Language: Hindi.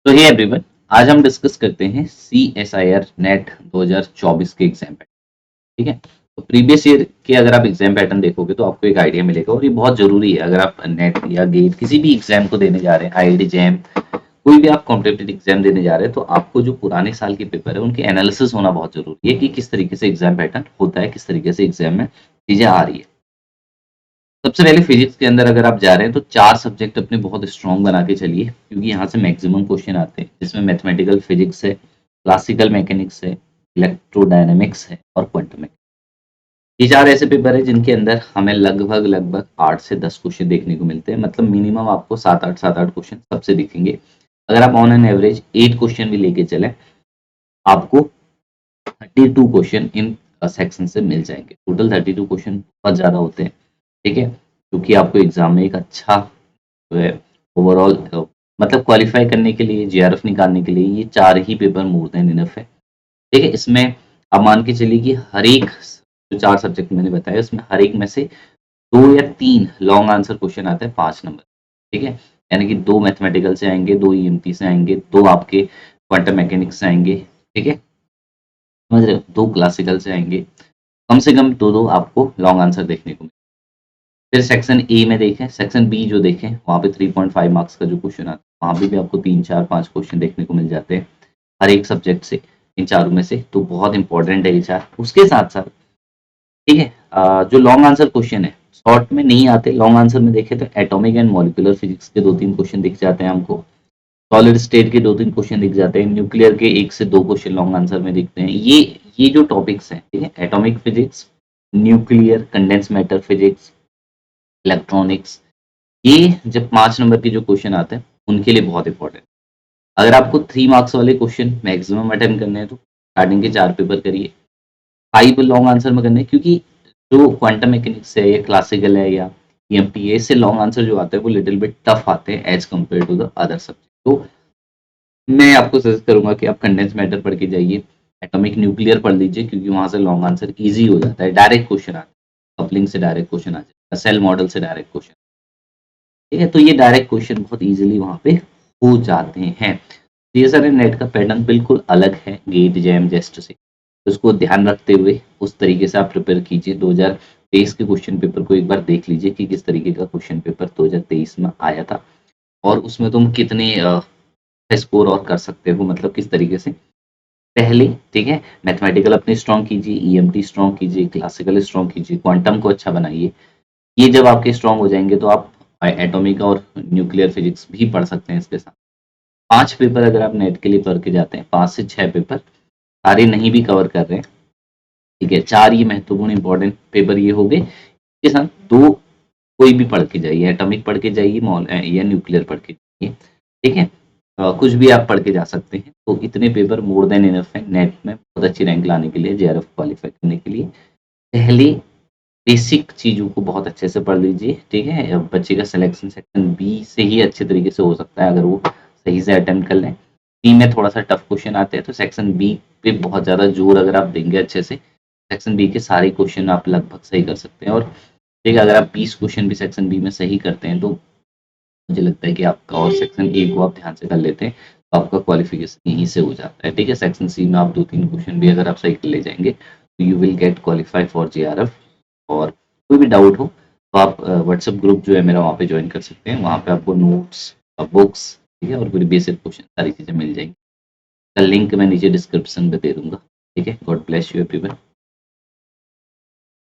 तो हे एवरीवन, आज हम डिस्कस करते हैं CSIR नेट 2024 के एग्जाम पैटर्न। ठीक है, तो प्रीवियस ईयर के अगर आप एग्जाम पैटर्न देखोगे तो आपको एक आइडिया मिलेगा और ये बहुत जरूरी है अगर आप नेट या गेट किसी भी एग्जाम को देने जा रहे हैं, IIT जैम, कोई भी आप कॉम्पिटिटिव एग्जाम देने जा रहे हैं, तो आपको जो पुराने साल के पेपर है उनके एनालिसिस होना बहुत जरूरी है कि किस तरीके से एग्जाम पैटर्न होता है, किस तरीके से एग्जाम में चीजें आ रही है। सबसे पहले फिजिक्स के अंदर अगर आप जा रहे हैं तो 4 सब्जेक्ट अपने बहुत स्ट्रॉन्ग बना के चलिए, क्योंकि यहाँ से मैक्सिमम क्वेश्चन आते हैं, जिसमें मैथमेटिकल फिजिक्स है, क्लासिकल मैकेनिक्स है, इलेक्ट्रोडायनेमिक्स है और क्वांटम मैकेनिक्स। ये 4 ऐसे पेपर है जिनके अंदर हमें लगभग लगभग 8 से 10 क्वेश्चन देखने को मिलते हैं। मतलब मिनिमम आपको 7-8 क्वेश्चन सबसे दिखेंगे। अगर आप ऑन एन एवरेज 8 क्वेश्चन भी लेके चले, आपको 32 क्वेश्चन इन सेक्शन से मिल जाएंगे। टोटल 32 क्वेश्चन बहुत ज्यादा होते हैं। ठीक है, क्योंकि आपको एग्जाम में एक अच्छा जो है ओवरऑल मतलब क्वालिफाई करने के लिए, JRF निकालने के लिए ये 4 ही पेपर मोर देन इनफ है। ठीक है, इसमें आप मान के चलिए कि हर एक जो 4 सब्जेक्ट मैंने बताया उसमें हर एक में से 2 या 3 लॉन्ग आंसर क्वेश्चन आते हैं 5 नंबर। ठीक है, यानी कि 2 मैथमेटिकल से आएंगे, 2 EMT से आएंगे, 2 आपके क्वांटम मैकेनिक्स से आएंगे। ठीक है, समझ रहे हो, 2 क्लासिकल से आएंगे। कम से कम 2-2 आपको लॉन्ग आंसर देखने को। फिर सेक्शन ए में देखें, सेक्शन बी जो देखें वहाँ पे 3.5 मार्क्स का जो क्वेश्चन आता है, वहाँ पे भी आपको 3-4-5 क्वेश्चन देखने को मिल जाते हैं हर एक सब्जेक्ट से, इन चारों में से। तो बहुत इंपॉर्टेंट है ये 4। उसके साथ साथ ठीक है, जो लॉन्ग आंसर क्वेश्चन है शॉर्ट में नहीं आते, लॉन्ग आंसर में देखें तो एटॉमिक एंड मॉलिक्यूलर फिजिक्स के 2-3 क्वेश्चन दिख जाते हैं हमको, सॉलिड स्टेट के 2-3 क्वेश्चन दिख जाते हैं, न्यूक्लियर के 1 से 2 क्वेश्चन लॉन्ग आंसर में दिखते हैं। ये जो टॉपिक्स हैं, ठीक है, atomic physics, nuclear, condense matter physics, electronics, ये जब 5 नंबर के जो क्वेश्चन आते हैं उनके लिए बहुत इंपॉर्टेंट। अगर आपको 3 मार्क्स वाले क्वेश्चन मैक्सिमम अटेम्प्ट करने हैं तो स्टार्टिंग के 4 पेपर करिए, 5 लॉन्ग आंसर में करने हैं, क्योंकि जो क्वांटम मैकेनिक्स है या क्लासिकल है या EMT है, इससे लॉन्ग आंसर जो आते हैं वो लिटिल बिट टफ आते हैं as compare to the other subject. तो मैं आपको सजेस्ट करूंगा कि आप कंडेंस मैटर पढ़ के जाइए, एटॉमिक न्यूक्लियर पढ़ लीजिए, क्योंकि वहां से लॉन्ग आंसर ईजी हो जाता है, डायरेक्ट क्वेश्चन आता है, कपलिंग से डायरेक्ट क्वेश्चन आ जाता है, सेल मॉडल से डायरेक्ट क्वेश्चन। ठीक है, तो ये डायरेक्ट क्वेश्चन बहुत इजीली वहां पे हो जाते हैं। CSIR नेट का पैटर्न बिल्कुल अलग है गेट जैम जेस्ट से, तो उसको ध्यान रखते हुए उस तरीके से आप प्रिपेयर कीजिए। 2023 के क्वेश्चन पेपर को एक बार देख लीजिए कि किस तरीके का क्वेश्चन पेपर 2023 में आया था और उसमें तुम कितने स्कोर और कर सकते हो, मतलब किस तरीके से। पहले ठीक है, मैथमेटिकल अपनी स्ट्रॉन्ग कीजिए, EMT स्ट्रॉन्ग कीजिए, क्लासिकल स्ट्रॉन्ग कीजिए, क्वांटम को अच्छा बनाइए। ये जब आपके स्ट्रॉन्ग हो जाएंगे तो आप एटॉमिक और न्यूक्लियर फिजिक्स भी पढ़ सकते हैं इसके साथ। 5 पेपर अगर आप नेट के लिए पढ़ के जाते हैं, 5 से 6 पेपर सारे नहीं भी कवर कर रहे हैं, ठीक है, 4 ये महत्वपूर्ण इंपॉर्टेंट पेपर ये हो गए। इसके साथ 2 कोई भी पढ़ के जाइए, एटॉमिक पढ़ के जाइए, मॉल या न्यूक्लियर पढ़ के जाइए। ठीक है, कुछ भी आप पढ़ के जा सकते हैं। तो इतने पेपर मोर देन इनफ है नेट में बहुत अच्छी रैंक लाने के लिए, JRF क्वालिफाई करने के लिए। पहले बेसिक चीज़ों को बहुत अच्छे से पढ़ लीजिए। ठीक है, अब बच्चे का सिलेक्शन सेक्शन बी से ही अच्छे तरीके से हो सकता है अगर वो सही से अटेम्प्ट कर लें। सी में थोड़ा सा टफ क्वेश्चन आते हैं, तो सेक्शन बी पे बहुत ज़्यादा जोर अगर आप देंगे अच्छे से, सेक्शन बी के सारे क्वेश्चन आप लगभग सही कर सकते हैं। और ठीक है, अगर आप 20 क्वेश्चन भी सेक्शन बी में सही करते हैं तो मुझे लगता है कि आपका, और सेक्शन ए को आप ध्यान से कर लेते हैं तो आपका क्वालिफिकेशन यहीं से हो जाता है। ठीक है, सेक्शन सी में आप 2-3 क्वेश्चन भी अगर आप सही कर ले जाएंगे तो you will get qualify for JRF। और कोई भी डाउट हो तो आप व्हाट्सएप ग्रुप जो है मेरा वहाँ पे ज्वाइन कर सकते हैं। वहाँ पे आपको नोट्स, बुक्स, ठीक है, और पूरी बेसिक क्वेश्चन सारी चीज़ें मिल जाएंगी। का लिंक मैं नीचे डिस्क्रिप्शन में दे दूंगा। ठीक है, गॉड ब्लेस यू एवरीवन।